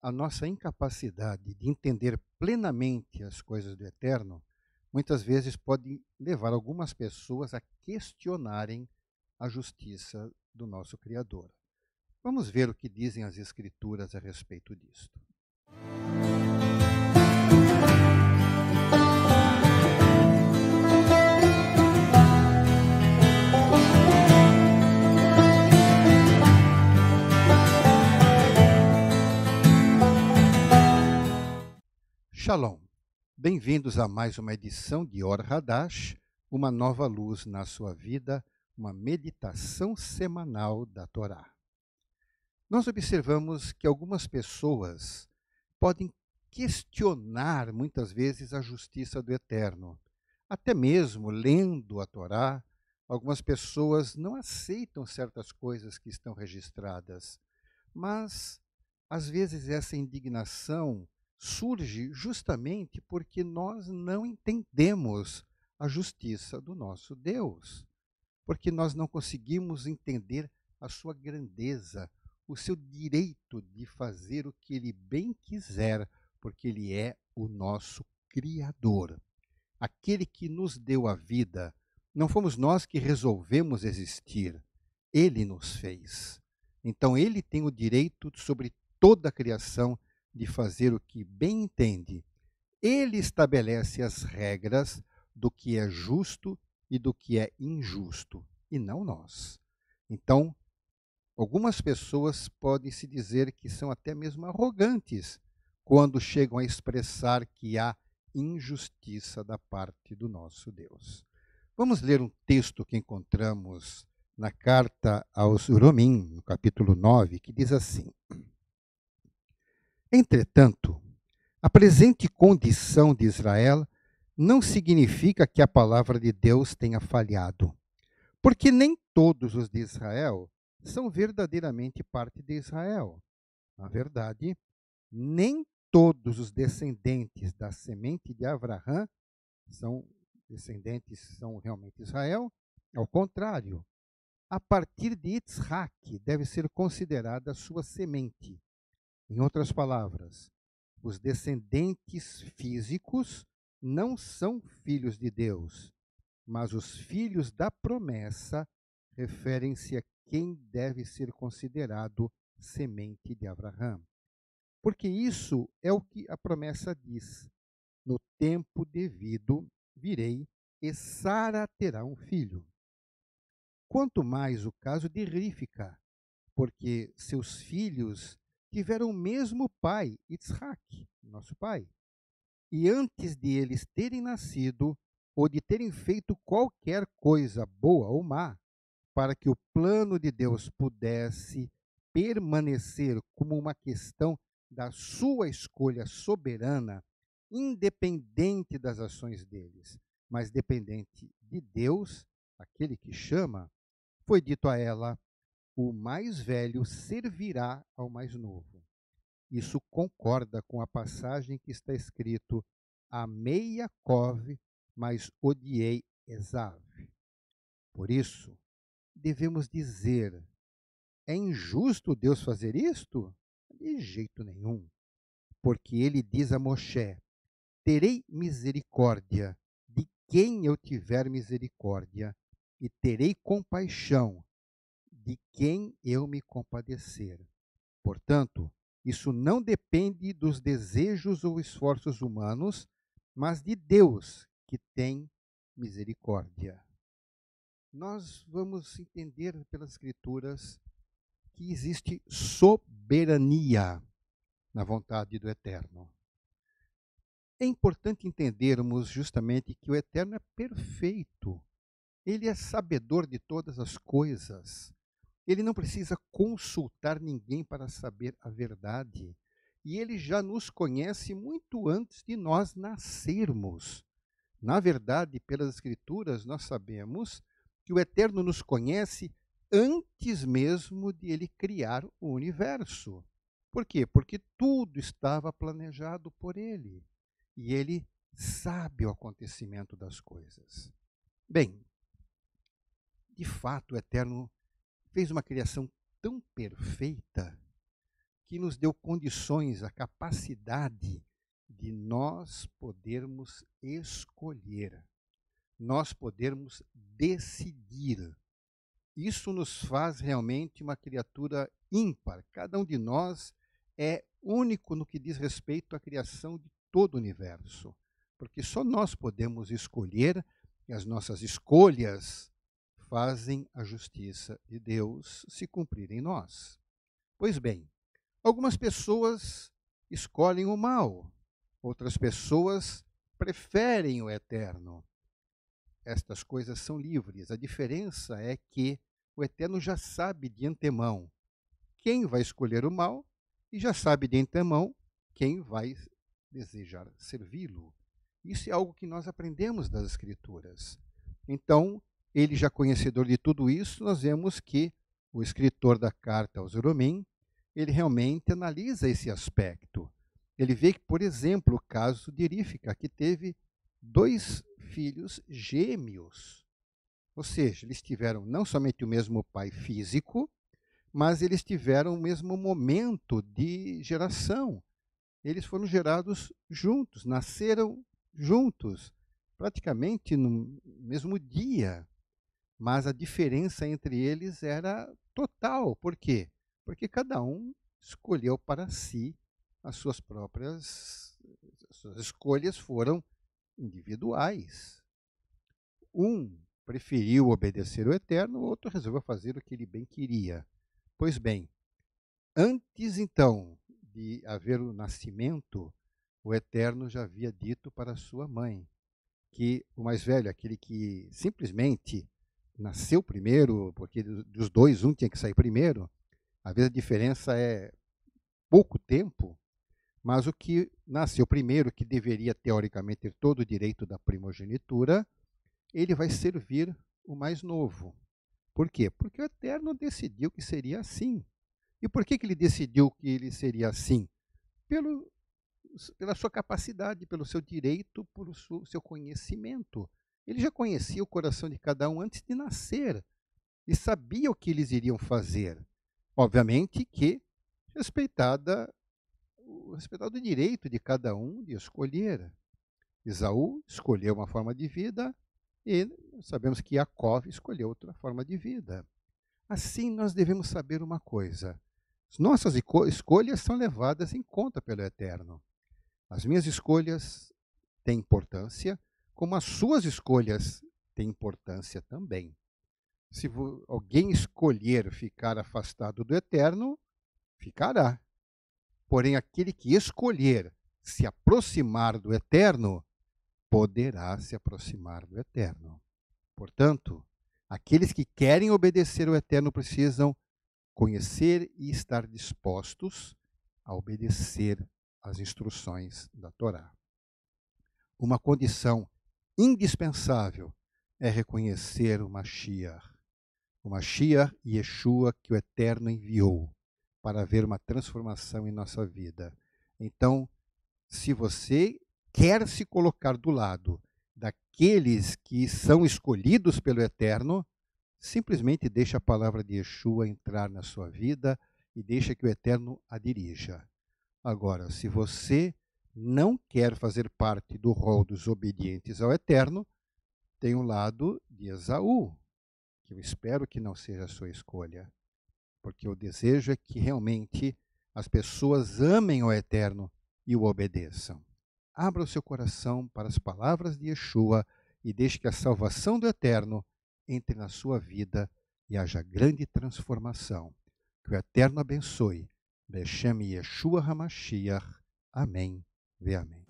a nossa incapacidade de entender plenamente as coisas do eterno, muitas vezes pode levar algumas pessoas a questionarem a justiça do nosso Criador. Vamos ver o que dizem as Escrituras a respeito disto. Shalom. Bem-vindos a mais uma edição de Or Hadash, uma nova luz na sua vida, uma meditação semanal da Torá. Nós observamos que algumas pessoas podem questionar muitas vezes a justiça do Eterno. Até mesmo lendo a Torá, algumas pessoas não aceitam certas coisas que estão registradas, mas às vezes essa indignação surge justamente porque nós não entendemos a justiça do nosso Deus, porque nós não conseguimos entender a sua grandeza, o seu direito de fazer o que ele bem quiser, porque ele é o nosso Criador, aquele que nos deu a vida. Não fomos nós que resolvemos existir, ele nos fez. Então ele tem o direito sobre toda a criação de fazer o que bem entende. Ele estabelece as regras do que é justo e do que é injusto, e não nós. Então, algumas pessoas podem se dizer que são até mesmo arrogantes quando chegam a expressar que há injustiça da parte do nosso Deus. Vamos ler um texto que encontramos na carta aos Romim, no capítulo 9, que diz assim: Entretanto, a presente condição de Israel não significa que a palavra de Deus tenha falhado, porque nem todos os de Israel são verdadeiramente parte de Israel. Na verdade, nem todos os descendentes da semente de Abraão são realmente Israel. Ao contrário, a partir de Yitzhak deve ser considerada a sua semente. Em outras palavras, os descendentes físicos não são filhos de Deus, mas os filhos da promessa referem-se a quem deve ser considerado semente de Abraão. Porque isso é o que a promessa diz: no tempo devido virei e Sara terá um filho. Quanto mais o caso de Rífica, porque seus filhos tiveram o mesmo pai, Yitzhak, nosso pai. E antes de eles terem nascido, ou de terem feito qualquer coisa boa ou má, para que o plano de Deus pudesse permanecer como uma questão da sua escolha soberana, independente das ações deles, mas dependente de Deus, aquele que chama, foi dito a ela: o mais velho servirá ao mais novo. Isso concorda com a passagem que está escrito: amei Jacove, mas odiei Esav. Por isso, devemos dizer: é injusto Deus fazer isto? De jeito nenhum. Porque ele diz a Moshe: terei misericórdia de quem eu tiver misericórdia, e terei compaixão de quem eu me compadecer. Portanto, isso não depende dos desejos ou esforços humanos, mas de Deus, que tem misericórdia. Nós vamos entender pelas Escrituras que existe soberania na vontade do Eterno. É importante entendermos justamente que o Eterno é perfeito. Ele é sabedor de todas as coisas. Ele não precisa consultar ninguém para saber a verdade. E ele já nos conhece muito antes de nós nascermos. Na verdade, pelas Escrituras, nós sabemos que o Eterno nos conhece antes mesmo de ele criar o universo. Por quê? Porque tudo estava planejado por ele. E ele sabe o acontecimento das coisas. Bem, de fato, o Eterno fez uma criação tão perfeita que nos deu condições, a capacidade de nós podermos escolher, nós podermos decidir. Isso nos faz realmente uma criatura ímpar. Cada um de nós é único no que diz respeito à criação de todo o universo, porque só nós podemos escolher e as nossas escolhas fazem a justiça de Deus se cumprir em nós. Pois bem, algumas pessoas escolhem o mal, outras pessoas preferem o eterno. Estas coisas são livres. A diferença é que o eterno já sabe de antemão quem vai escolher o mal e já sabe de antemão quem vai desejar servi-lo. Isso é algo que nós aprendemos das Escrituras. Então, ele já conhecedor de tudo isso, nós vemos que o escritor da carta aos Romim, ele realmente analisa esse aspecto. Ele vê que, por exemplo, o caso de Erífica, que teve 2 filhos gêmeos. Ou seja, eles tiveram não somente o mesmo pai físico, mas eles tiveram o mesmo momento de geração. Eles foram gerados juntos, nasceram juntos, praticamente no mesmo dia. Mas a diferença entre eles era total. Por quê? Porque cada um escolheu para si as suas escolhas foram individuais. Um preferiu obedecer o eterno, o outro resolveu fazer o que ele bem queria. Pois bem, antes então de haver o nascimento, o eterno já havia dito para sua mãe que o mais velho, aquele que simplesmente nasceu primeiro, porque dos 2, um tinha que sair primeiro, às vezes a diferença é pouco tempo, mas o que nasceu primeiro, que deveria teoricamente ter todo o direito da primogenitura, ele vai servir o mais novo. Por quê? Porque o Eterno decidiu que seria assim. E por que ele decidiu que ele seria assim? Pela sua capacidade, pelo seu direito, pelo seu conhecimento. Ele já conhecia o coração de cada um antes de nascer e sabia o que eles iriam fazer. Obviamente que respeitado o direito de cada um de escolher. Esaú escolheu uma forma de vida e sabemos que Jacó escolheu outra forma de vida. Assim, nós devemos saber uma coisa. As nossas escolhas são levadas em conta pelo Eterno. As minhas escolhas têm importância, como as suas escolhas têm importância também. Se alguém escolher ficar afastado do Eterno, ficará. Porém, aquele que escolher se aproximar do Eterno, poderá se aproximar do Eterno. Portanto, aqueles que querem obedecer ao Eterno precisam conhecer e estar dispostos a obedecer às instruções da Torá. Uma condição indispensável é reconhecer o Mashiach Yeshua que o Eterno enviou para haver uma transformação em nossa vida. Então, se você quer se colocar do lado daqueles que são escolhidos pelo Eterno, simplesmente deixe a palavra de Yeshua entrar na sua vida e deixe que o Eterno a dirija. Agora, se você não quer fazer parte do rol dos obedientes ao Eterno, tem o lado de Esaú, que eu espero que não seja a sua escolha, porque o desejo é que realmente as pessoas amem o Eterno e o obedeçam. Abra o seu coração para as palavras de Yeshua e deixe que a salvação do Eterno entre na sua vida e haja grande transformação. Que o Eterno abençoe. Beshem Yeshua HaMashiach. Amém. Ve amém.